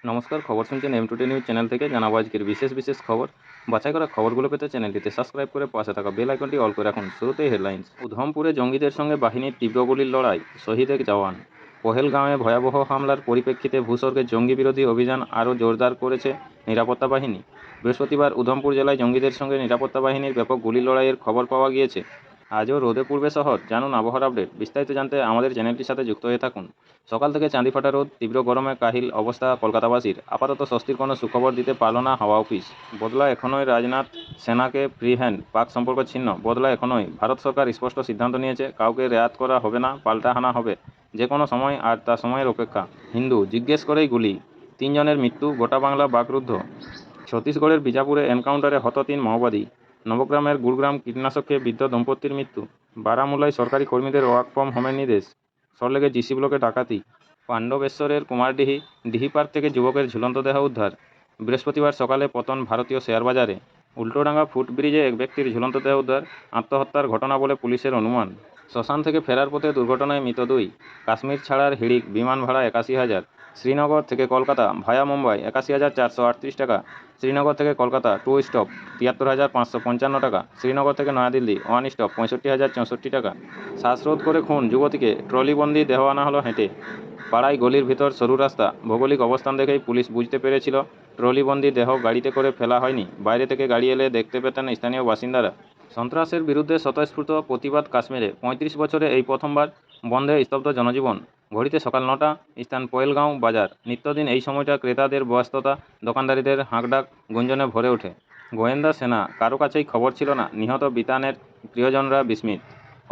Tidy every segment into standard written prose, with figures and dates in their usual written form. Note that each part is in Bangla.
নমস্কার, খবর শুনছেন M2T নিউজ চ্যানেল থেকে। জানাবো আজকের বিশেষ খবর। বাছাই করা খবরগুলো পেতে চ্যানেলটিতে সাবস্ক্রাইব করে পাশে থাকা বেল আইকনটি অল করে রাখুন। শুরুতেই হেডলাইন্স। উধমপুরে জঙ্গিদের সঙ্গে বাহিনীর তীব্র গুলির লড়াই, শহীদ এক জওয়ান। পহেলগাঁওয়ে ভয়াবহ হামলার পরিপ্রেক্ষিতে ভূস্বর্গে জঙ্গি বিরোধী অভিযান আরও জোরদার করেছে নিরাপত্তা বাহিনী। বৃহস্পতিবার উধমপুর জেলায় জঙ্গিদের সঙ্গে নিরাপত্তা বাহিনীর ব্যাপক গুলি লড়াইয়ের খবর পাওয়া গিয়েছে। আজও রোদে পূর্বে শহর, জানুন আবহাওয়ার আপডেট। বিস্তারিত জানতে আমাদের চ্যানেলটির সাথে যুক্ত হয়ে থাকুন। সকাল থেকে চাঁদিফাটা রোদ, তীব্র গরমে কাহিল অবস্থা কলকাতাবাসীর। আপাতত স্বস্তির কোনো সুখবর দিতে পারল না হাওয়া অফিস। বদলা এখনই, রাজনাথ সেনাকে ফ্রি হ্যান্ড, পাক সম্পর্ক ছিন্ন। বদলা এখনই, ভারত সরকার স্পষ্ট সিদ্ধান্ত নিয়েছে, কাউকে রেয়াত করা হবে না, পাল্টা হানা হবে যে কোনো সময়, আর তা সময়ের অপেক্ষা। হিন্দু, জিজ্ঞেস করেই গুলি, 3 জনের মৃত্যু, গোটা বাংলা বাকরুদ্ধ। ছত্তিশগড়ের বিজাপুরে এনকাউন্টারে হত 3 মাওবাদী। নবগ্রামের গুড়গ্রাম কীটনাশক খেয়ে বৃদ্ধ দম্পতির মৃত্যু। বারামুলায় সরকারি কর্মীদের ওয়ার্ক ফ্রম হোমের নির্দেশ। সরলেগে জিসি ব্লকে ডাকাতি। পাণ্ডবেশ্বরের কুমারডিহি ডিহিপাড় থেকে যুবকের ঝুলন্ত দেহ উদ্ধার। বৃহস্পতিবার সকালে পতন ভারতীয় শেয়ার বাজারে। উল্টোডাঙ্গা ফুটব্রিজে এক ব্যক্তির ঝুলন্ত দেহ উদ্ধার, আত্মহত্যার ঘটনা বলে পুলিশের অনুমান। শ্মশান থেকে ফেরার পথে দুর্ঘটনায় মৃত 2। কাশ্মীর ছাড়ার হিড়িক, বিমান ভাড়া 81,000। শ্রীনগর থেকে কলকাতা ভায়া মুম্বাই 81,438 টাকা। শ্রীনগর থেকে কলকাতা 2 স্টপ 73,555 টাকা। শ্রীনগর থেকে নয়াদিল্লি 1 স্টপ 65,064 টাকা। শ্বাসরোধ করে খুন যুবতীকে, ট্রলিবন্দি দেহ আনা হলো হেঁটে। পাড়ায় গলির ভিতর সরু রাস্তা। ভৌগোলিক অবস্থান দেখেই পুলিশ বুঝতে পেরেছিল ট্রলিবন্দি দেহ গাড়িতে করে ফেলা হয়নি, বাইরে থেকে গাড়ি এলে দেখতে পেতেন স্থানীয় বাসিন্দারা। সন্ত্রাসের বিরুদ্ধে স্বতঃস্ফূর্ত প্রতিবাদ কাশ্মীরে। 35 বছরে এই প্রথমবার বন্ধে স্তব্ধ জনজীবন। ঘড়িতে সকাল 9টা, স্থান পহেলগাঁও বাজার। নিত্যদিন এই সময়টা ক্রেতাদের ব্যস্ততা, দোকানদারিদের হাঁকডাক গুঞ্জনে ভরে ওঠে। গোয়েন্দা সেনা, কারো কাছেই খবর ছিল না। নিহত বিতানের প্রিয়জনরা বিস্মিত।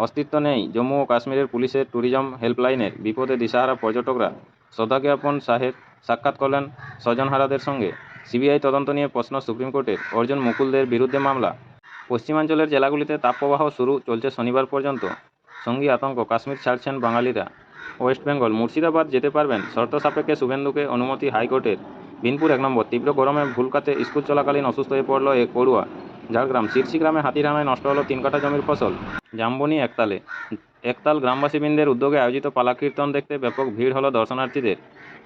অস্তিত্ব নেই জম্মু ও কাশ্মীরের পুলিশের ট্যুরিজম হেল্পলাইনের। বিপদে দিশাহারা পর্যটকরা। শ্রদ্ধাজ্ঞাপন সাহেব সাক্ষাৎ করলেন স্বজনহারাদের সঙ্গে। সিবিআই তদন্ত নিয়ে প্রশ্ন সুপ্রিম কোর্টের। অর্জুন মুকুলদের বিরুদ্ধে মামলা। পশ্চিমাঞ্চলের জেলাগুলিতে তাপপ্রবাহ শুরু, চলছে শনিবার পর্যন্ত। সঙ্গী আতঙ্ক, কাশ্মীর ছাড়ছেন বাঙালিরা। ওয়েস্ট বেঙ্গল, মুর্শিদাবাদ যেতে পারবেন, শর্ত সাপেক্ষে শুভেন্দুকে অনুমতি হাইকোর্টের। বিনপুর 1 নম্বর, তীব্র গরমে ভুলকাতে স্কুল চলাকালীন অসুস্থ হয়ে পড়ল এক পড়ুয়া। ঝাড়গ্রাম, শিরসি গ্রামে হাতির হানায় নষ্ট হলো 3 কাঠা জমির ফসল। জাম্বনি একতালে। একতাল গ্রামবাসীবৃন্দের উদ্যোগে আয়োজিত পালাকীর্তন দেখতে ব্যাপক ভিড় হলো দর্শনার্থীদের।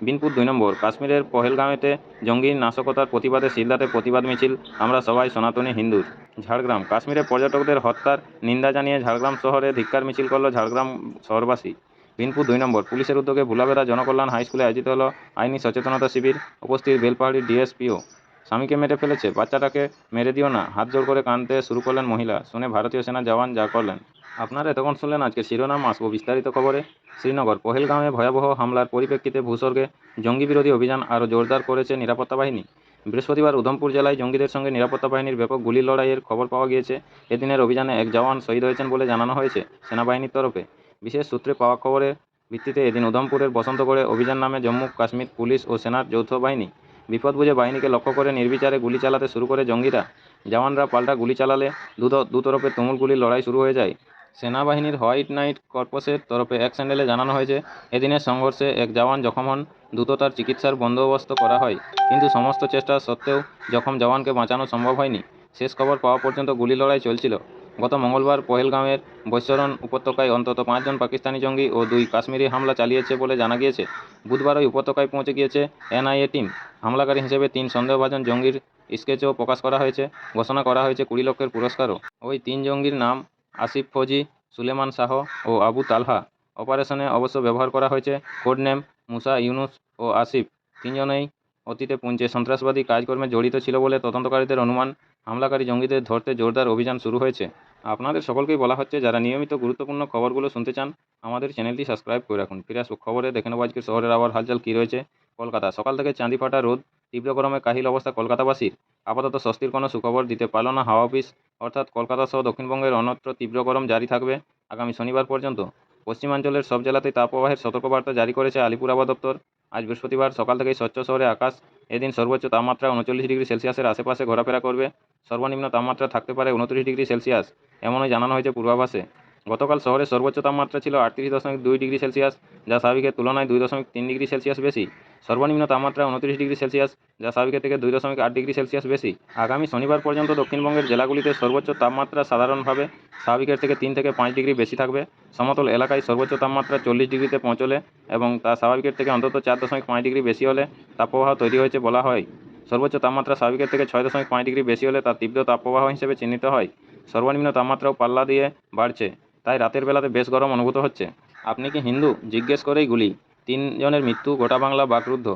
বিনপুর 2 নম্বর, কাশ্মীরের পহেলগাঁওতে জঙ্গি নাশকতার প্রতিবাদে শিলদাতে প্রতিবাদ মিছিল, আমরা সবাই সনাতনী হিন্দুর। ঝাড়গ্রাম, কাশ্মীরে পর্যটকদের হত্যার নিন্দা জানিয়ে ঝাড়গ্রাম শহরে ধিক্কার মিছিল করল ঝাড়গ্রাম শহরবাসী। বিনপুর 2 নম্বর, পুলিশের উদ্যোগে ভুলাবেড়া জনকল্যাণ হাইস্কুলে আয়োজিত হলো আইনি সচেতনতা শিবির। উপস্থিত বেলপাহাড়ি ডিএসপিও। স্বামীকে মেরে ফেলেছে, বাচ্চাটাকে মেরে দিও না, হাত জোর করে কাঁদতে শুরু করলেন মহিলা। শুনে ভারতীয় সেনা জওয়ান যা করলেন। আপনারা এতক্ষণ শুনলেন আজকে শিরোনাম, আসবো বিস্তারিত খবরে। শ্রীনগর, পহেলগাঁওয়ে ভয়াবহ হামলার পরিপ্রেক্ষিতে ভূস্বর্গে জঙ্গি বিরোধী অভিযান আরও জোরদার করেছে নিরাপত্তা বাহিনী। বৃহস্পতিবার উধমপুর জেলায় জঙ্গিদের সঙ্গে নিরাপত্তা বাহিনীর ব্যাপক গুলি লড়াইয়ের খবর পাওয়া গিয়েছে। এদিনের অভিযানে এক জওয়ান শহীদ হয়েছেন বলে জানানো হয়েছে সেনাবাহিনীর তরফে। বিশেষ সূত্রে পাওয়া খবরের ভিত্তিতে এদিন উধমপুরের বসন্তগড়ে অভিযান নামে জম্মু কাশ্মীর পুলিশ ও সেনার যৌথ বাহিনী। বিপদ বুঝে বাহিনীকে লক্ষ্য করে নির্বিচারে গুলি চালাতে শুরু করে জঙ্গিরা। জওয়ানরা পাল্টা গুলি চালালে দুতরফে তুমুল গুলির লড়াই শুরু হয়ে যায়। সেনাবাহিনীর হোয়াইট নাইট কর্পসের তরফে এক স্যান্ডেলে জানানো হয়েছে, এদিনের সংঘর্ষে এক জওয়ান জখম হন, দ্রুত তার চিকিৎসার বন্দোবস্ত করা হয়, কিন্তু সমস্ত চেষ্টা সত্ত্বেও জখম জওয়ানকে বাঁচানো সম্ভব হয়নি। শেষ খবর পাওয়া পর্যন্ত গুলি লড়াই চলছিল। গত মঙ্গলবার পহেলগাঁওয়ের বৈশ্বরণ উপত্যকায় অন্তত 5 জন পাকিস্তানি জঙ্গি ও 2 কাশ্মীরি হামলা চালিয়েছে বলে জানা গিয়েছে। বুধবার ওই উপত্যকায় পৌঁছে গিয়েছে এনআইএ টিম। হামলাকারী হিসেবে 3 সন্দেহভাজন জঙ্গির স্কেচও প্রকাশ করা হয়েছে। ঘোষণা করা হয়েছে 20 লক্ষের পুরস্কারও। ওই 3 জঙ্গির নাম আসিফ ফৌজি, সুলেমান শাহ ও আবু তালহা। অপারেশনে অবশ্য ব্যবহার করা হয়েছে কোড নেম মুসা, ইউনুস ও আসিফ। 3 জনেই অতীতে পুঞ্চে সন্ত্রাসবাদী কাজকর্মে জড়িত ছিল বলে তদন্তকারীদের অনুমান। হামলাকারী জঙ্গিদের ধরতে জোরদার অভিযান শুরু হয়েছে। আপনাদের সকলকেই বলা হচ্ছে, যারা নিয়মিত গুরুত্বপূর্ণ খবরগুলো শুনতে চান, আমাদের চ্যানেলটি সাবস্ক্রাইব করে রাখুন। ফিরে আসবো খবরে, দেখে নেব আজকে শহরের আবার হালচাল কী রয়েছে। কলকাতা, সকাল থেকে চাঁদিফাটা রোদ, তীব্র গরমে কাহিল অবস্থা কলকাতাবাসীর। আপাতত স্বস্তির কোনো সুখবর দিতে পারল না হাওয়া অফিস। অর্থাৎ কলকাতা সহ দক্ষিণবঙ্গের অন্যত্র তীব্র গরম জারি থাকবে আগামী শনিবার পর্যন্ত। পশ্চিমাঞ্চলের সব জেলাতেই তাপপ্রবাহের সতর্কবার্তা জারি করেছে আলিপুর আবহাওয়া দপ্তর। আজ বৃহস্পতিবার সকাল থেকেই স্বচ্ছ শহরে আকাশ। এদিন সর্বোচ্চ তাপমাত্রা 39 ডিগ্রি সেলসিয়াসের আশেপাশে ঘোরাফেরা করবে। সর্বনিম্ন তাপমাত্রা থাকতে পারে 29 ডিগ্রি সেলসিয়াস, এমনই জানানো হয়েছে পূর্বাভাসে। গতকাল শহরের সর্বোচ্চ তাপমাত্রা ছিল 38.2 ডিগ্রি সেলসিয়াস, যা স্বাভাবিকের তুলনায় 2.3 ডিগ্রি সেলসিয়াস বেশি। সর্বনিম্ন তাপমাত্রা 29 ডিগ্রি সেলসিয়াস, যা স্বাভাবিকের থেকে 2.8 ডিগ্রি সেলসিয়াস বেশি। আগামী শনিবার পর্যন্ত দক্ষিণবঙ্গের জেলাগুলিতে সর্বোচ্চ তাপমাত্রা সাধারণভাবে স্বাভাবিকের থেকে 3 থেকে 5 ডিগ্রি বেশি থাকবে। সমতল এলাকায় সর্বোচ্চ তাপমাত্রা 40 ডিগ্রিতে পৌঁছলে এবং তা স্বাভাবিকের থেকে অন্তত 4.5 ডিগ্রি বেশি হলে তাপপ্রবাহ তৈরি হয়েছে বলা হয়। সর্বোচ্চ তাপমাত্রা স্বাভাবিকের থেকে 6.5 ডিগ্রি বেশি হলে তা তীব্র তাপপ্রবাহ হিসেবে চিহ্নিত হয়। সর্বনিম্ন তাপমাত্রাও পাল্লা দিয়ে বাড়ছে, তাই রাতের বেলাতে বেশ গরম অনুভূত হচ্ছে। আপনি কি হিন্দু জিজ্ঞেস করেই গুলি, 3 জনের মৃত্যু, গোটা বাংলা বাকরুদ্ধ।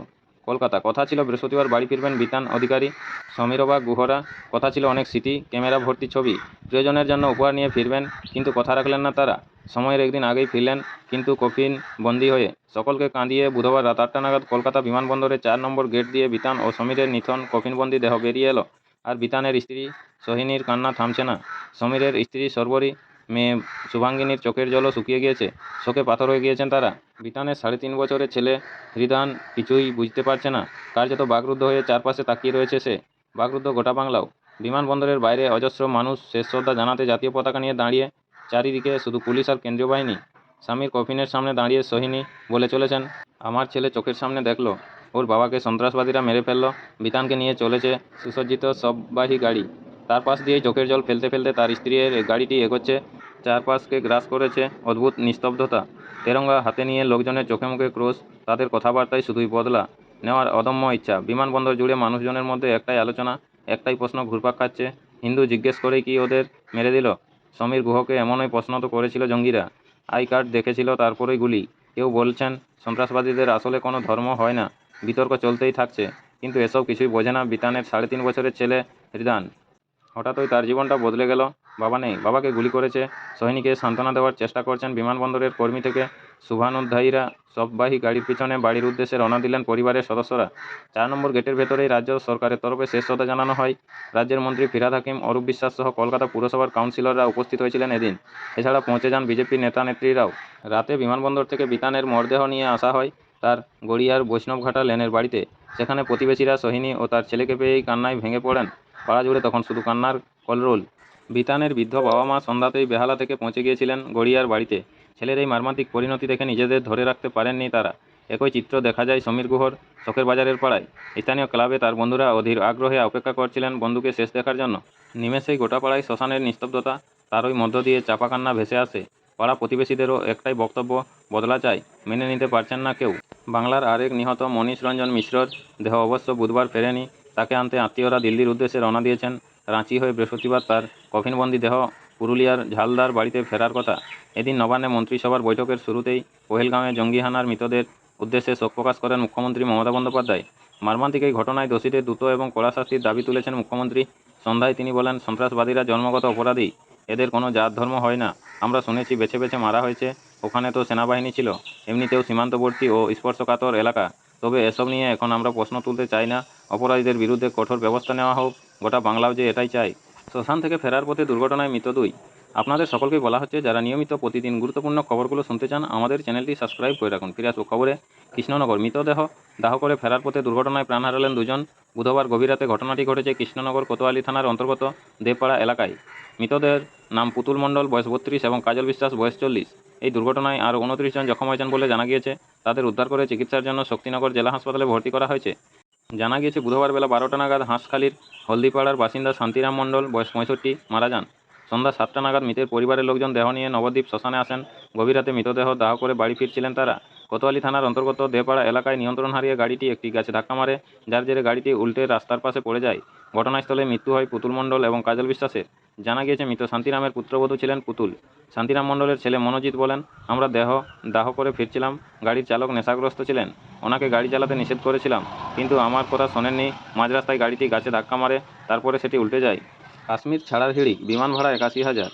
কলকাতা, কথা ছিল বৃহস্পতিবার বাড়ি ফিরবেন বিতান অধিকারী, সমীরবা গুহরা। কথা ছিল অনেক স্মৃতি, ক্যামেরা ভর্তি ছবি, প্রিয়জনের জন্য উপহার নিয়ে ফিরবেন, কিন্তু কথা রাখলেন না তারা। সময়ের একদিন আগেই ফিরলেন, কিন্তু কফিন বন্দি হয়ে। সকলকে কাঁদিয়ে বুধবার রাত 8টা নাগাদ কলকাতা বিমানবন্দরে 4 নম্বর গেট দিয়ে বিতান ও সমীরের নিথন কফিনবন্দি দেহ বেরিয়ে এলো। আর বিতানের স্ত্রী সোহিনীর কান্না থামছে না। সমীরের স্ত্রী সর্বরী, মেয়ে শুভাঙ্গিনীর চোখের জলও শুকিয়ে গিয়েছে, শোকে পাথর হয়ে গিয়েছেন তারা। বিতানের 3.5 বছরের ছেলে হৃদান কিছুই বুঝতে পারছে না, কার্যত বাকরুদ্ধ হয়ে চারপাশে তাকিয়ে রয়েছে সে। বাকরুদ্ধ গোটা বাংলাও। বিমানবন্দরের বাইরে অজস্র মানুষ শেষ শ্রদ্ধা জানাতে জাতীয় পতাকা নিয়ে দাঁড়িয়ে, চারিদিকে শুধু পুলিশ আর কেন্দ্রীয় বাহিনী। স্বামীর কফিনের সামনে দাঁড়িয়ে সোহিনী বলে চলেছেন, আমার ছেলে চোখের সামনে দেখলো ওর বাবাকে সন্ত্রাসবাদীরা মেরে ফেললো। বিতানকে নিয়ে চলেছে সুসজ্জিত সববাহী গাড়ি, তার পাশ দিয়েই চোখের জল ফেলতে ফেলতে তার স্ত্রীর গাড়িটি এগোচ্ছে। চারপাশকে গ্রাস করেছে অদ্ভুত নিস্তব্ধতা। তেরঙ্গা হাতে নিয়ে লোকজনের চোখে মুখে ক্রোশ, তাদের কথাবার্তায় শুধুই বদলা নেওয়ার অদম্য ইচ্ছা। বিমানবন্দর জুড়ে মানুষজনের মধ্যে একটাই আলোচনা, একটাই প্রশ্ন ঘুরপাক খাচ্ছে, হিন্দু জিজ্ঞেস করেই কি ওদের মেরে দিল? সমীর গুহকে এমনই প্রশ্ন তো করেছিল জঙ্গিরা, আই কার্ড দেখেছিল তারপরেই গুলি। কেউ বলছেন সন্ত্রাসবাদীদের আসলে কোনো ধর্ম হয় না। বিতর্ক চলতেই থাকছে, কিন্তু এসব কিছুই বোঝে না বিতানের 3.5 বছরের ছেলে হৃদান। হঠাৎই তার জীবনটা বদলে গেল। বাবা নেই, বাবাকে গুলি করেছে। সোহিনীকে সান্ত্বনা দেওয়ার চেষ্টা করছেন বিমানবন্দরের কর্মী থেকে শুভানুধ্যায়ীরা। সববাহী গাড়ির পিছনে বাড়ির উদ্দেশ্যে রওনা দিলেন পরিবারের সদস্যরা। 4 নম্বর গেটের ভেতরেই রাজ্য সরকারের তরফে শেষ শ্রদ্ধা জানানো হয়। রাজ্যের মন্ত্রী ফিরহাদ হাকিম, অরূপ বিশ্বাস সহ কলকাতা পুরসভার কাউন্সিলররা উপস্থিত হয়েছিলেন এদিন। এছাড়া পৌঁছে যান বিজেপির নেতা নেত্রীরাও। রাতে বিমানবন্দর থেকে বিতানের মরদেহ নিয়ে আসা হয় তার গড়িয়ার বৈষ্ণবঘাটা লেনের বাড়িতে। সেখানে প্রতিবেশীরা সোহিনী ও তার ছেলেকে পেয়েই কান্নায় ভেঙে পড়েন। পাড়া জুড়ে তখন শুধু কান্নার কলরোল। বিতানের বৃদ্ধ বাবা মা সন্ধ্যাতেই বেহালা থেকে পৌঁছে গিয়েছিলেন গড়িয়ার বাড়িতে। ছেলের এই মর্মান্তিক পরিণতি দেখে নিজেদের ধরে রাখতে পারেননি তারা। একই চিত্র দেখা যায় সমীর গুহর শখের বাজারের পাড়ায়। স্থানীয় ক্লাবে তার বন্ধুরা অধীর আগ্রহে অপেক্ষা করছিলেন বন্ধুকে শেষ দেখার জন্য। নিমেষেই গোটা পাড়ায় শ্মশানের নিস্তব্ধতা, তারই মধ্য দিয়ে চাপা কান্না ভেসে আসে। পাড়া প্রতিবেশীদেরও একটাই বক্তব্য, বদলা চাই, মেনে নিতে পারছেন না কেউ। বাংলার আরেক নিহত মনীষ রঞ্জন মিশ্রর দেহ অবশ্য বুধবার ফেরেনি। তাকে আনতে আত্মীয়রা দিল্লির উদ্দেশ্যে রওনা দিয়েছেন। রাঁচি হয়ে বৃহস্পতিবার তার কফিনবন্দি দেহ পুরুলিয়ার ঝালদার বাড়িতে ফেরার কথা। এদিন নবান্নে মন্ত্রিসভার বৈঠকের শুরুতেই পহেলগাঁওয়ে জঙ্গি হানার মৃতদের উদ্দেশ্যে শোক প্রকাশ করেন মুখ্যমন্ত্রী মমতা বন্দ্যোপাধ্যায়। মর্মান্তিক এই ঘটনায় দোষীদের দ্রুত এবং কড়া শাস্তির দাবি তুলেছেন মুখ্যমন্ত্রী। সন্ধ্যায় তিনি বলেন, সন্ত্রাসবাদীরা জন্মগত অপরাধী, এদের কোনো জাত ধর্ম হয় না। আমরা শুনেছি বেছে বেছে মারা হয়েছে, ওখানে তো সেনাবাহিনী ছিল, এমনিতেও সীমান্তবর্তী ও স্পর্শকাতর এলাকা। তবে এসব নিয়ে এখন আমরা প্রশ্ন তুলতে চাই না। অপরাধীদের বিরুদ্ধে কঠোর ব্যবস্থা নেওয়া হোক, গোটা বাংলাও যে এটাই চাই। শ্মশান থেকে ফেরার পথে দুর্ঘটনায় মৃত 2। আপনাদের সকলকেই বলা হচ্ছে, যারা নিয়মিত প্রতিদিন গুরুত্বপূর্ণ খবরগুলো শুনতে চান আমাদের চ্যানেলটি সাবস্ক্রাইব করে রাখুন। ফিরে আসবো খবরে। কৃষ্ণনগর, মৃতদেহ দাহ করে ফেরার পথে দুর্ঘটনায় প্রাণ হারালেন 2 জন। বুধবার গভীর রাতে ঘটনাটি ঘটেছে কৃষ্ণনগর কোতোয়ালি থানার অন্তর্গত দেবপাড়া এলাকায়। মৃতদের নাম পুতুল মণ্ডল, বয়স 32, এবং কাজল বিশ্বাস, বয়স 40। এই দুর্ঘটনায় আরও 29 জন জখম হয়েছেন বলে জানা গিয়েছে। তাদের উদ্ধার করে চিকিৎসার জন্য শক্তিনগর জেলা হাসপাতালে ভর্তি করা হয়েছে। জানা গিয়েছে বুধবার বেলা 12টা নাগাদ হাঁসখালির হলদিপাড়ার বাসিন্দা শান্তিরাম মণ্ডল, বয়স 65, মারা যান। সন্ধ্যা 7টা নাগাদ মৃতের পরিবারের লোকজন দেহ নিয়ে নবদ্বীপ শ্মশানে আসেন। গভীর রাতে মৃতদেহ দাহ করে বাড়ি ফিরছিলেন তারা। কোতোয়ালি থানার অন্তর্গত দেপাড়া এলাকায় নিয়ন্ত্রণ হারিয়ে গাড়িটি একটি গাছে ধাক্কা মারে, যার জেরে গাড়িটি উল্টে রাস্তার পাশে পড়ে যায়। ঘটনাস্থলে মৃত্যু হয় পুতুল মণ্ডল এবং কাজল বিশ্বাসের। জানা গিয়েছে মৃত শান্তিরামের পুত্রবধূ ছিলেন পুতুল। শান্তিরাম মণ্ডলের ছেলে মনোজিৎ বলেন, আমরা দেহ দাহ করে ফিরছিলাম, গাড়ির চালক নেশাগ্রস্ত ছিলেন, ওনাকে গাড়ি চালাতে নিষেধ করেছিলাম, কিন্তু আমার কথা শোনেননি। মাঝ রাস্তায় গাড়িটি গাছে ধাক্কা মারে, তারপরে সেটি উল্টে যায়। কাশ্মীর ছাড়ার হিড়িক, বিমান ভাড়া 81,000।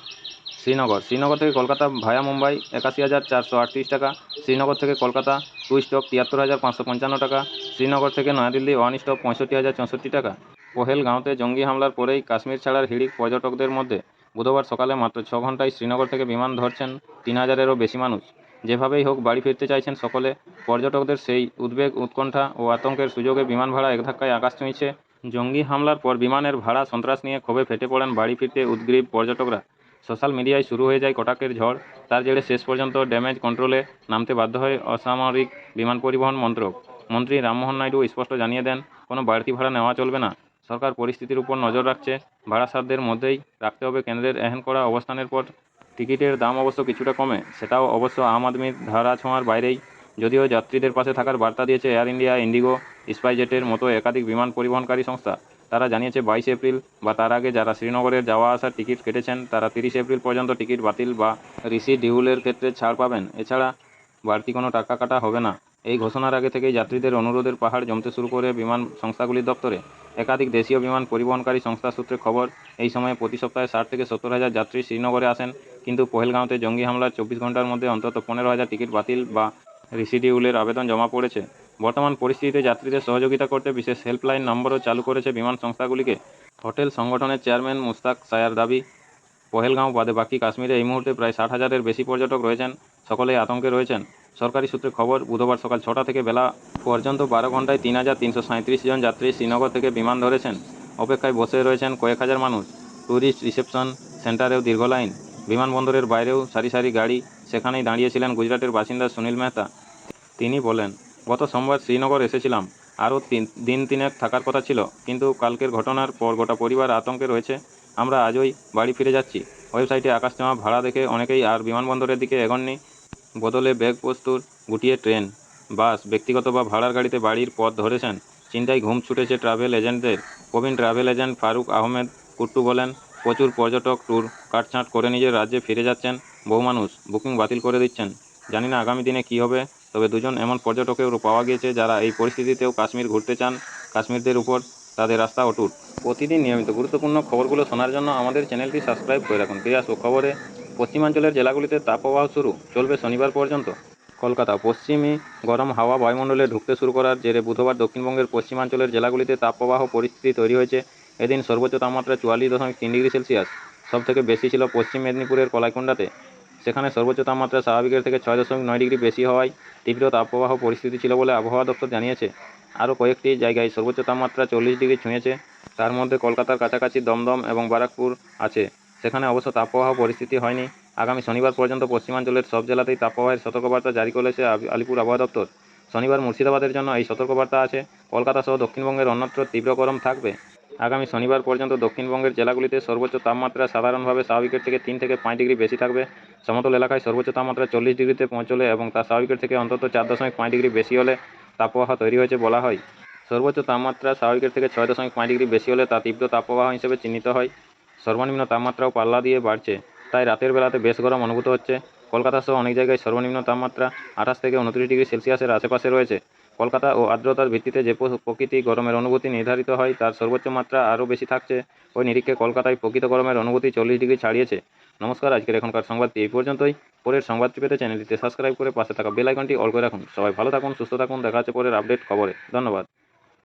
শ্রীনগর থেকে কলকাতা ভায়া মুম্বাই 81,438 টাকা। শ্রীনগর থেকে কলকাতা টু স্টপ 73,555 টাকা। শ্রীনগর থেকে নয়াদিল্লি ওয়ান স্টপ 65,064 টাকা। পহেলগাঁওতে জঙ্গি হামলার পরেই কাশ্মীর ছাড়ার হিড়িক পর্যটকদের মধ্যে। বুধবার সকালে মাত্র 6 ঘন্টায় শ্রীনগর থেকে বিমান ধরছেন 3,000-এরও বেশি মানুষ। যেভাবেই হোক বাড়ি ফিরতে চাইছেন সকলে। পর্যটকদের সেই উদ্বেগ, উৎকণ্ঠা ও আতঙ্কের সুযোগে বিমান ভাড়া এক ধাক্কায় আকাশ ছুঁয়েছে। জঙ্গি হামলার পর বিমানের ভাড়া সন্ত্রাস নিয়ে ক্ষোভে ফেটে পড়েন বাড়ি ফিরতে উদগ্রীব পর্যটকরা। সোশ্যাল মিডিয়ায় শুরু হয়ে যায় কটাক্ষের ঝড়। তার জেরে শেষ পর্যন্ত ড্যামেজ কন্ট্রোলে নামতে বাধ্য হয় অসামরিক বিমান পরিবহন মন্ত্রক। মন্ত্রী রামমোহন নাইডু স্পষ্ট জানিয়ে দেন, কোনো বাড়তি ভাড়া নেওয়া চলবে না। সরকার পরিস্থিতির উপর নজর রাখছে, ভাড়া সাধ্যের মধ্যেই রাখতে হবে। কেন্দ্রের এহেন করা অবস্থানের পর টিকিটের দাম অবশ্য কিছুটা কমে, সেটাও অবশ্য আম আদমির ধারা ছোঁয়ার বাইরেই। যদিও যাত্রীদের পাশে থাকার বার্তা দিয়েছে এয়ার ইন্ডিয়া, ইন্ডিগো, স্পাইসজেটের মতো একাধিক বিমান পরিবহনকারী সংস্থা। তারা জানিয়েছে 22 এপ্রিল বা তার আগে যারা শ্রীনগরের যাওয়া আসার টিকিট কেটেছেন তারা 30 এপ্রিল পর্যন্ত টিকিট বাতিল বা রিশিডিউলের ক্ষেত্রে ছাড় পাবেন। এছাড়া বাড়তি কোনো টাকা কাটা হবে না। এই ঘোষণার আগে থেকেই যাত্রীদের অনুরোধের পাহাড় জমতে শুরু করে বিমান সংস্থাগুলির দপ্তরে। একাধিক দেশীয় বিমান পরিবহনকারী সংস্থা সূত্রে খবর, এই সময়ে প্রতি সপ্তাহে 60 থেকে 70 হাজার যাত্রী শ্রীনগরে আসেন। কিন্তু পহেলগাঁওতে জঙ্গি হামলার 24 ঘন্টার মধ্যে অন্তত 15,000 টিকিট বাতিল বা রিশিডিউলের আবেদন জমা পড়েছে। বর্তমান পরিস্থিতিতে যাত্রীদের সহযোগিতা করতে বিশেষ হেল্পলাইন নম্বরও চালু করেছে বিমান সংস্থাগুলিকে। হোটেল সংগঠনের চেয়ারম্যান মুস্তাক সায়ার দাবি, পহেলগাঁও বাদে বাকি কাশ্মীরে এই মুহূর্তে প্রায় 60,000-এর বেশি পর্যটক রয়েছেন। সকলেই আতঙ্কে রয়েছেন। সরকারি সূত্রে খবর, বুধবার সকাল 6টা থেকে বেলা পর্যন্ত 12 ঘন্টায় 3,337 জন যাত্রী শ্রীনগর থেকে বিমান ধরেছেন। অপেক্ষায় বসে রয়েছেন কয়েক হাজার মানুষ। ট্যুরিস্ট রিসেপশন সেন্টারেও দীর্ঘ লাইন। বিমানবন্দরের বাইরেও সারি সারি গাড়ি। সেখানেই দাঁড়িয়েছিলেন গুজরাটের বাসিন্দা সুনীল মেহতা। তিনি বলেন, গত সোমবার শ্রীনগর এসেছিলাম, আরও দিন তিনেক থাকার কথা ছিল, কিন্তু কালকের ঘটনার পর গোটা পরিবার আতঙ্কে রয়েছে। আমরা আজই বাড়ি ফিরে যাচ্ছি। ওয়েবসাইটে আকাশছোঁয়া ভাড়া দেখে অনেকেই আর বিমানবন্দরের দিকে এগোননি। বদলে ব্যাগবস্তুর গুটিয়ে ট্রেন, বাস, ব্যক্তিগত বা ভাড়ার গাড়িতে বাড়ির পথ ধরেছেন। চিন্তায় ঘুম ছুটেছে ট্রাভেল এজেন্টদের। প্রবীণ ট্রাভেল এজেন্ট ফারুক আহমেদ কুট্টু বলেন, প্রচুর পর্যটক ট্যুর কাটছাঁট করে নিজের রাজ্যে ফিরে যাচ্ছেন। বহু মানুষ বুকিং বাতিল করে দিচ্ছেন। জানি না আগামী দিনে কী হবে, তবে দুজন এমন পর্যটকেও পাওয়া গিয়েছে যারা এই পরিস্থিতিতেও কাশ্মীর ঘুরতে চান। কাশ্মীরদের উপর তাদের রাস্তা অটুট। প্রতিদিন নিয়মিত গুরুত্বপূর্ণ খবরগুলো শোনার জন্য আমাদের চ্যানেলটি সাবস্ক্রাইব করে রাখুন। ফিরে আসবো খবরে। পশ্চিমাঞ্চলের জেলাগুলিতে তাপপ্রবাহ শুরু, চলবে শনিবার পর্যন্ত। কলকাতা, পশ্চিমী গরম হাওয়া বায়ুমণ্ডলে ঢুকতে শুরু করার জেরে বুধবার দক্ষিণবঙ্গের পশ্চিমাঞ্চলের জেলাগুলিতে তাপপ্রবাহ পরিস্থিতি তৈরি হয়েছে। এদিন সর্বোচ্চ তাপমাত্রা 44.3 ডিগ্রি সেলসিয়াস। সবথেকে বেশি ছিল পশ্চিম মেদিনীপুরের কলাইকুণ্ডাতে। সেখানে সর্বোচ্চ তাপমাত্রা স্বাভাবিকের থেকে 6.9 ডিগ্রি বেশি হওয়ায় তীব্র তাপপ্রবাহ পরিস্থিতি ছিল বলে আবহাওয়া দপ্তর জানিয়েছে। আরও কয়েকটি জায়গায় সর্বোচ্চ তাপমাত্রা 40 ডিগ্রি ছুঁয়েছে। তার মধ্যে কলকাতার কাছাকাছি দমদম এবং বারাকপুর আছে। সেখানে অবশ্য তাপপ্রবাহ পরিস্থিতি হয়নি। আগামী শনিবার পর্যন্ত পশ্চিমাঞ্চলের সব জেলাতেই তাপপ্রবাহের সতর্কবার্তা জারি করেছে আলিপুর আবহাওয়া দপ্তর। শনিবার মুর্শিদাবাদের জন্য এই সতর্কবার্তা আছে। কলকাতা সহ দক্ষিণবঙ্গের অন্যত্র তীব্র গরম থাকবে। আগামী শনিবার পর্যন্ত দক্ষিণবঙ্গের জেলাগুলিতে সর্বোচ্চ তাপমাত্রা সাধারণভাবে স্বাভাবিকের থেকে 3 থেকে 5 ডিগ্রি বেশি থাকবে। সমতল এলাকায় সর্বোচ্চ তাপমাত্রা 40 ডিগ্রিতে পৌঁছলে এবং তা স্বাভাবিকের থেকে অন্তত 4.5 ডিগ্রি বেশি হলে তাপপ্রবাহ তৈরি হয়েছে বলা হয়। সর্বোচ্চ তাপমাত্রা স্বাভাবিকের থেকে 6.5 ডিগ্রি বেশি হলে তা তীব্র তাপপ্রবাহ হিসেবে চিহ্নিত হয়। সর্বনিম্ন তাপমাত্রাও পাল্লা দিয়ে বাড়ছে, তাই রাতের বেলাতে বেশ গরম অনুভূত হচ্ছে। কলকাতা সহ অনেক জায়গায় সর্বনিম্ন তাপমাত্রা 28 থেকে 29 ডিগ্রি সেলসিয়াসের আশেপাশে রয়েছে। কলকাতা ও আর্দ্রতার ভিত্তিতে যে প্রকৃতি গরমের অনুভূতি নির্ধারিত হয় তার সর্বোচ্চ মাত্রা আরও বেশি থাকছে। ওই নিরীক্ষে কলকাতায় প্রকৃত গরমের অনুভূতি 40 ডিগ্রি ছাড়িয়েছে। নমস্কার, আজকের এখনকার সংবাদটি এই পর্যন্তই। পরের সংবাদটি পেতে চ্যানেলটিতে সাবস্ক্রাইব করে পাশে থাকা বেল আইকনটি অল করে রাখুন। সবাই ভালো থাকুন, সুস্থ থাকুন। দেখা হচ্ছে পরের আপডেট খবরে। ধন্যবাদ।